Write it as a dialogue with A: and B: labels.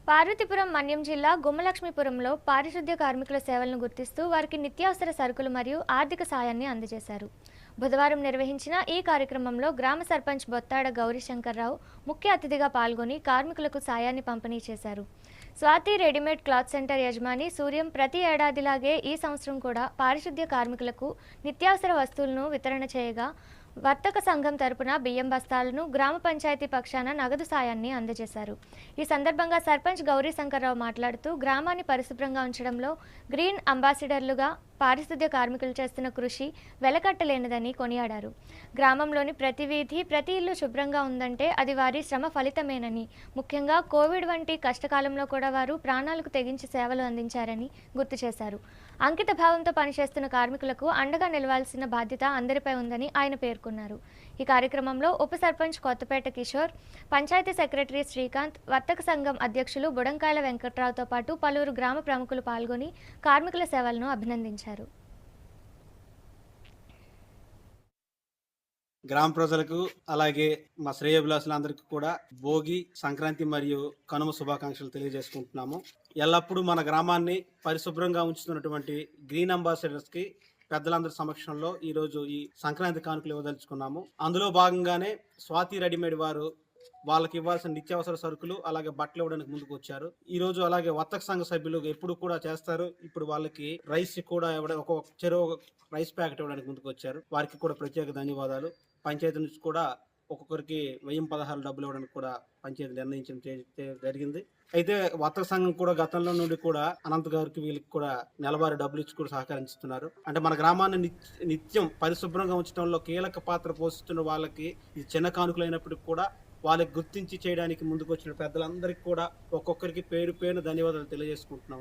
A: పార్వతీపురం మన్యం జిల్లా గుమ్మలక్ష్మీపురంలో పారిశుద్ధ్య కార్మికుల సేవలను గుర్తిస్తూ వారికి నిత్యావసర సరుకులు మరియు ఆర్థిక సాయాన్ని అందజేశారు. బుధవారం నిర్వహించిన ఈ కార్యక్రమంలో గ్రామ సర్పంచ్ బొత్తాడ గౌరీశంకర్రావు ముఖ్య అతిథిగా పాల్గొని కార్మికులకు సాయాన్ని పంపిణీ చేశారు. స్వాతి రెడీమేడ్ క్లాత్ సెంటర్ యజమాని సూర్యం ప్రతి ఏడాదిలాగే ఈ సంవత్సరం కూడా పారిశుద్ధ్య కార్మికులకు నిత్యావసర వస్తువులను వితరణ చేయగా వర్తక సంఘం తరపున బియ్యం బస్తాలను గ్రామ పంచాయతీ పక్షాన నగదు సాయాన్ని అందజేశారు. ఈ సందర్భంగా సర్పంచ్ గౌరీశంకర్రావు మాట్లాడుతూ గ్రామాన్ని పరిశుభ్రంగా ఉంచడంలో గ్రీన్ అంబాసిడర్లుగా పారిశుద్ధ్య కార్మికులు చేస్తున్న కృషి వెలకట్టలేనిదని కొనియాడారు. గ్రామంలోని ప్రతి వీధి ప్రతి ఇల్లు శుభ్రంగా ఉందంటే అది వారి శ్రమ ఫలితమేనని, ముఖ్యంగా కోవిడ్ వంటి కష్టకాలంలో కూడా వారు ప్రాణాలకు తెగించి సేవలు అందించారని గుర్తు చేశారు. అంకిత భావంతో పనిచేస్తున్న కార్మికులకు అండగా నిలవాల్సిన బాధ్యత అందరిపై ఉందని ఆయన పేర్కొన్నారు. ఈ కార్యక్రమంలో ఉప సర్పంచ్ కొత్తపేట కిషోర్, పంచాయతీ సెక్రటరీ శ్రీకాంత్, వర్తక సంఘం అధ్యక్షులు బుడంకాయల వెంకట్రావుతో పాటు పలువురు గ్రామ ప్రముఖులు పాల్గొని కార్మికుల సేవలను అభినందించారు.
B: గ్రామ ప్రజలకు అలాగే మా శ్రేయోభిలాషులందరికీ కూడా భోగి, సంక్రాంతి మరియు కనుమ శుభాకాంక్షలు తెలియజేసుకుంటున్నాము. ఎల్లప్పుడూ మన గ్రామాన్ని పరిశుభ్రంగా ఉంచుతున్నటువంటి గ్రీన్ అంబాసిడర్స్ కి పెద్దలందరి సమక్షంలో ఈరోజు ఈ సంక్రాంతి కానుకలు ఇవ్వదలుచుకున్నాము. అందులో భాగంగానే స్వాతి రెడీమేడ్ వారు వాళ్ళకి ఇవ్వాల్సిన నిత్యావసర సరుకులు అలాగే బట్టలు ఇవ్వడానికి ముందుకు వచ్చారు. ఈ రోజు అలాగే వర్తక సంఘ సభ్యులు ఎప్పుడు కూడా చేస్తారు. ఇప్పుడు వాళ్ళకి రైస్ కూడా ఒక చెరువు రైస్ ప్యాకెట్ ఇవ్వడానికి ముందుకు వచ్చారు. వారికి కూడా ప్రత్యేక ధన్యవాదాలు. పంచాయతీ నుంచి కూడా ఒక్కొక్కరికి 1016 డబ్బులు ఇవ్వడానికి కూడా పంచాయతీ నిర్ణయించడం జరిగింది. అయితే వర్తక సంఘం కూడా గతంలో నుండి కూడా అనంత్ గారికి వీళ్ళకి కూడా నెలవారీ డబ్బులు ఇచ్చి కూడా సహకరిస్తున్నారు. అంటే మన గ్రామాన్ని నిత్యం పరిశుభ్రంగా ఉంచడంలో కీలక పాత్ర పోషిస్తున్న వాళ్ళకి ఇది చిన్న కానుకలు అయినప్పటికీ కూడా వాళ్ళకి గుర్తించి చేయడానికి ముందుకు వచ్చిన పెద్దలందరికీ కూడా ఒక్కొక్కరికి పేరు పేరున ధన్యవాదాలు తెలియజేసుకుంటున్నాం.